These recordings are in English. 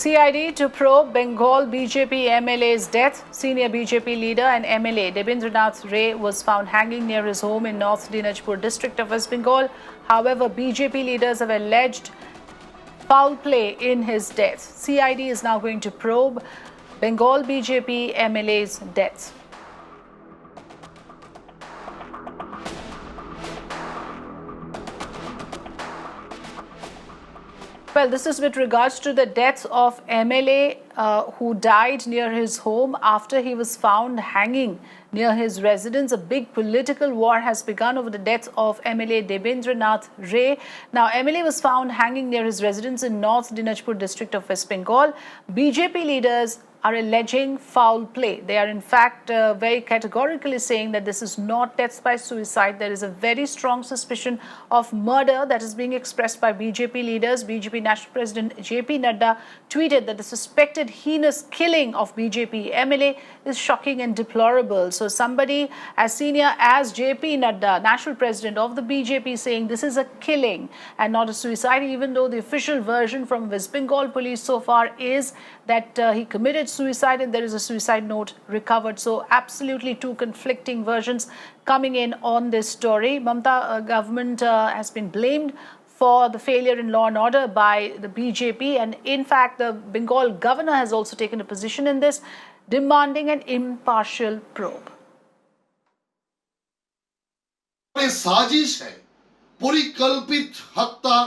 CID to probe Bengal BJP MLA's death. Senior BJP leader and MLA Debindranath Ray was found hanging near his home in North Dinajpur district of West Bengal. However, BJP leaders have alleged foul play in his death. CID is now going to probe Bengal BJP MLA's death. Well, this is with regards to the death of MLA who died near his home after he was found hanging near his residence. A big political war has begun over the death of MLA Debindranath Ray. Now, MLA was found hanging near his residence in North Dinajpur district of West Bengal. BJP leaders are alleging foul play. They are in fact very categorically saying that this is not death by suicide. There is a very strong suspicion of murder that is being expressed by BJP leaders. BJP National President JP Nadda tweeted that the suspected heinous killing of BJP MLA is shocking and deplorable. So somebody as senior as JP Nadda, National President of the BJP, saying this is a killing and not a suicide, even though the official version from West Bengal police so far is that he committed suicide and there is a suicide note recovered. So absolutely two conflicting versions coming in on this story. Mamata government has been blamed for the failure in law and order by the BJP, and in fact the Bengal governor has also taken a position in this, demanding an impartial probe. साजिश है, परिकल्पित हत्या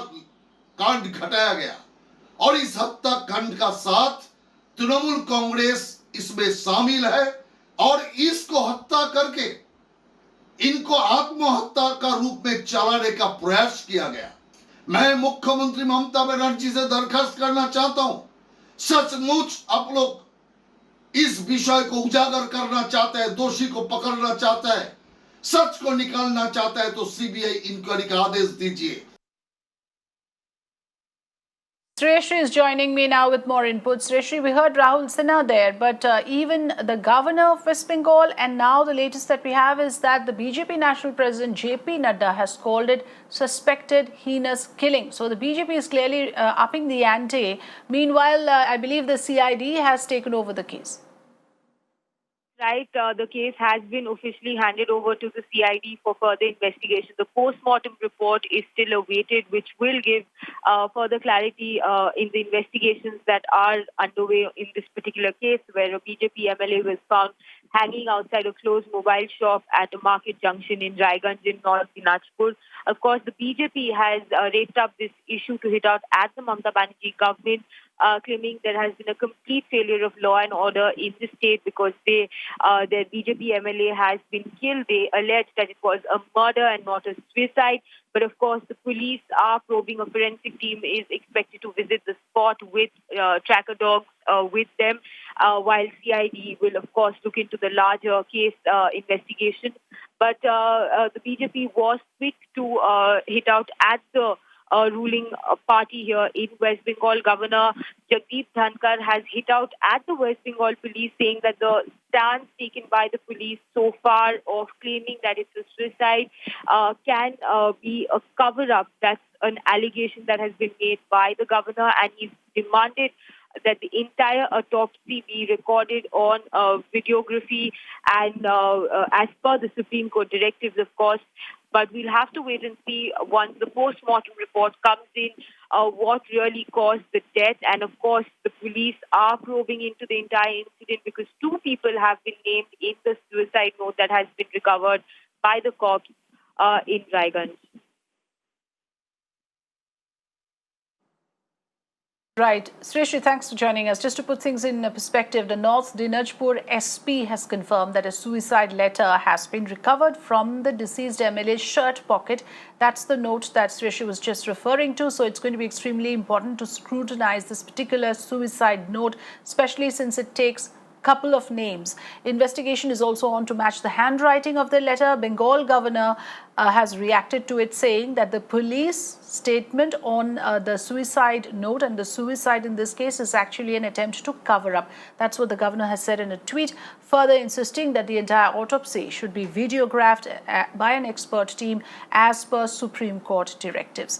कांड घटाया गया और इस हत्या कांड का साथ तृणमूल कांग्रेस इसमें शामिल है और इसको हत्या करके इनको आत्महत्या का रूप में चलाने का प्रयास किया गया। मैं मुख्यमंत्री ममता बनर्जी से दरखास्त करना चाहता हूं, सचमुच आप लोग इस विषय को उजागर करना चाहते हैं, दोषी को पकड़ना चाहते हैं, सच को निकालना चाहते हैं तो सीबीआई इंक्वायरी का आदेश दीजिए। Sreshri is joining me now with more input. Sreshri, we heard Rahul Sinha there, but even the governor of West Bengal, and now the latest that we have is that the BJP National President JP Nadda has called it suspected heinous killing. So the BJP is clearly upping the ante. Meanwhile, I believe the CID has taken over the case. Right, the case has been officially handed over to the CID for further investigation. The post-mortem report is still awaited, which will give further clarity in the investigations that are underway in this particular case, where a BJP MLA was found hanging outside a closed mobile shop at a market junction in Raiganj in North Dinajpur. Of course, the BJP has raised up this issue to hit out at the Mamata Banerjee government, claiming there has been a complete failure of law and order in the state because their BJP MLA has been killed. They allege that it was a murder and not a suicide. But of course, the police are probing. A forensic team is expected to visit the spot with tracker dogs with them, while CID will, of course, look into the larger case investigation. But the BJP was quick to hit out at the ruling party here in West Bengal. Governor Jagdeep Dhankar has hit out at the West Bengal police, saying that the stance taken by the police so far of claiming that it's a suicide can be a cover-up. That's an allegation that has been made by the governor, and he's demanded that the entire autopsy be recorded on videography and as per the Supreme Court directives, of course. But we'll have to wait and see once the post-mortem report comes in what really caused the death. And of course, the police are probing into the entire incident because two people have been named in the suicide note that has been recovered by the cops in Raiganj. Right. Sreshri, thanks for joining us. Just to put things in perspective, the North Dinajpur SP has confirmed that a suicide letter has been recovered from the deceased MLA's shirt pocket. That's the note that Sreshri was just referring to. So it's going to be extremely important to scrutinize this particular suicide note, especially since it takes couple of names. Investigation is also on to match the handwriting of the letter. Bengal governor has reacted to it, saying that the police statement on the suicide note and the suicide in this case is actually an attempt to cover up. That's what the governor has said in a tweet, further insisting that the entire autopsy should be videographed by an expert team as per Supreme Court directives.